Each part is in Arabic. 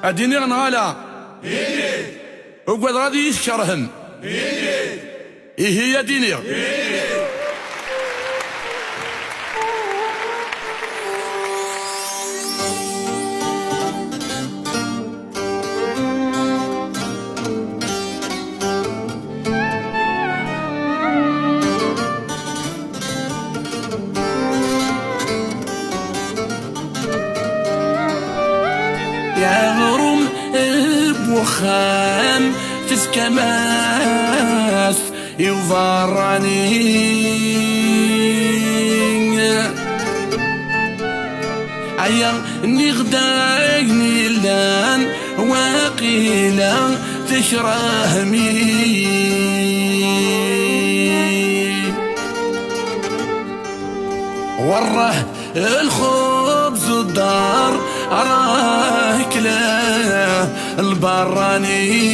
اديني غنغالا وقعد غادي يشكرهم ايه هي ديني يا غرم بوخام تسكماس يوفراني عيا نغدايني لان واقيلا تشرهمي وراه الخبز الدار راك لا البراني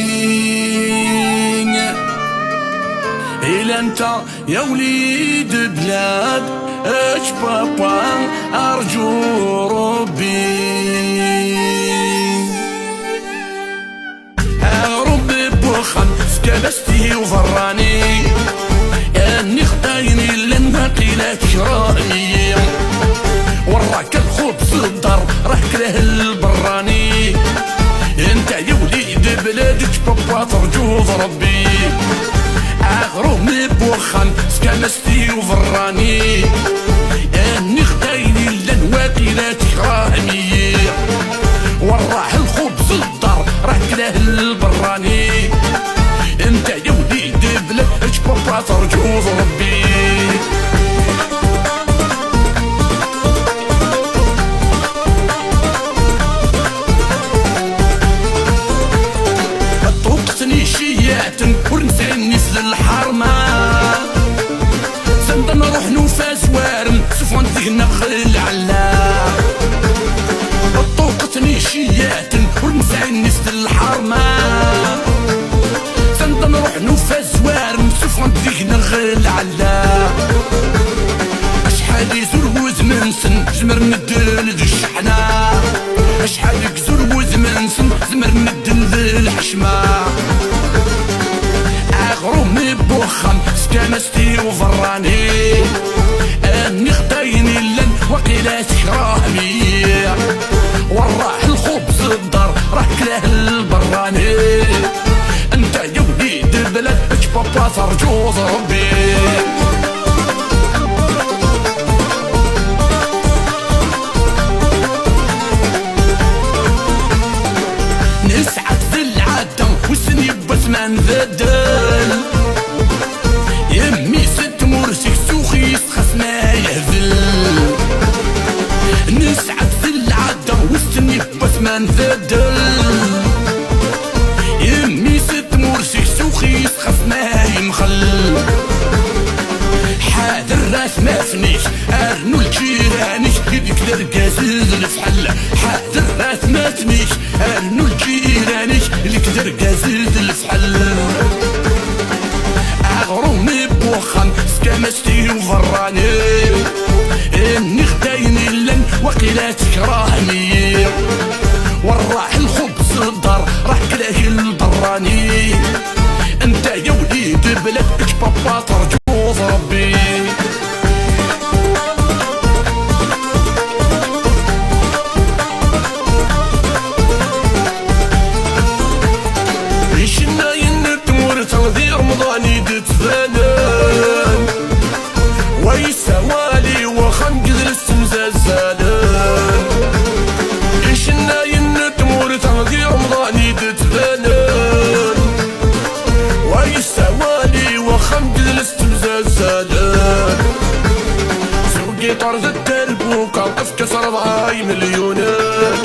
إلا انت يا وليد بلاد اش بابا ارجو ربي ربي بوخمس كبستي وفراني اني خطايني لن باقي تشراني وراك الخبز الدار راك له البراني انت يا وليد بلادك بابا ترجو ربي اغرمي بوخان سكنستي وفراني اني خدايني لنواكي لا تكرهني وراح الخبز الدار راك له البراني انت يا وليد بلادك بابا ترجو ربي ورنساني في الحرمة سندا نروح نوفاز وارم سفوان دينا خل علا طوقتني شيات ورنساني في الحرمة سندا نروح نوفاز وارم سفوان دينا خل علا اشحال يزور وزمن سن زمر ندل ذي الشحنة اشحال يزور وزمن سن زمر ندل الحشمة غرومي بوخم سكنستي وفراني اني خدايني لن وقيلا تكرهني وراح الخبز الدار راك له البراني انت يا وليد بلادك بابا ترجو ربي نسعد في العادة وسني بس ما نبدل يمي ست مرسي سوخي خصنا يهبل نسعد في العادة وسني بس ما نبدل يمي ست مرسي سوخي خصنا يمخل حاد الراس ما فنيش ارنو الجيرانيش يديك درقاز الفحل حاد الراس ما فنيش ارنو الجيرانيش يديك درقاز الفحل اغرومي بوخم سكمستي وفراني اني خدايني لن وقيلا تكرهني وراح الخبز الدار راك له البراني انت يا وليد بلادك بابا ترجو ربي يشنا ينتمور تنظير رمضاني دتفانان ويسوالي وخم قدر السمزازالان يشنا ينتمور تنظير رمضاني دتفانان ويسوالي وخم قدر السمزازالان سوقي طرد الدرب وكالقف كسر 4 مليونات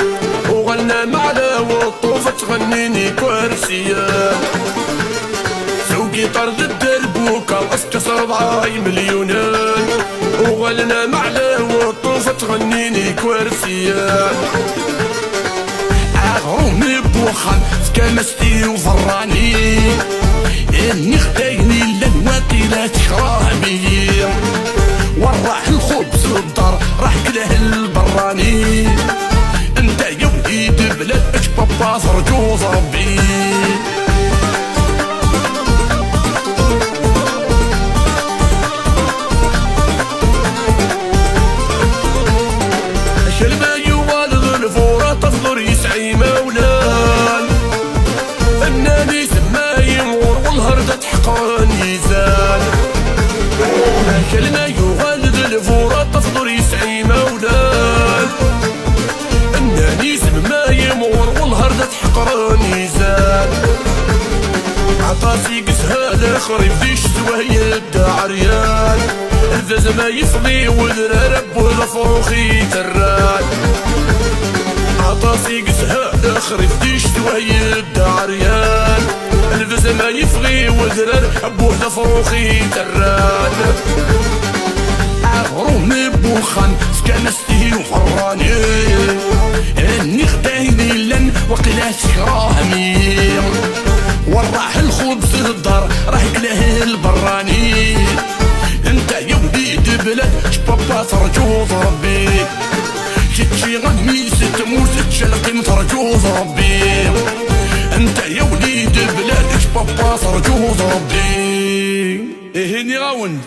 وغنى معنا والطوفة تغنيني كوارسيات سوقي طرد الدرب وكالقف كسر 4 مليونات وغنى معنا والطوفة تغنيني كوارسيات اغرومي بوخان سكمستي وفراني اني خدايني لنواقي لا تكرهني وراح الخبز الدار راح له البراني انت يا وليد بلادك بابا عطاسي قسها الاخر يفديش توهيد عريان الفاز ما يفضي وذرا رب الفروخي تران عطاسي قسها الاخر يفديش توهيد عريان الفاز ما يفضي وذرا رب الفروخي تران عغرومي بوخان سكنستي وحراني اني خدايني لن وقلا سكراهمي وراح الخبز للدار راح يكله البراني انت يا وليد بلاد شبابا ترجو ربي شتشي غني ستموت تشلقي مترجو ربي انت يا وليد بلاد شبابا ترجو ربي إيه هني غاوند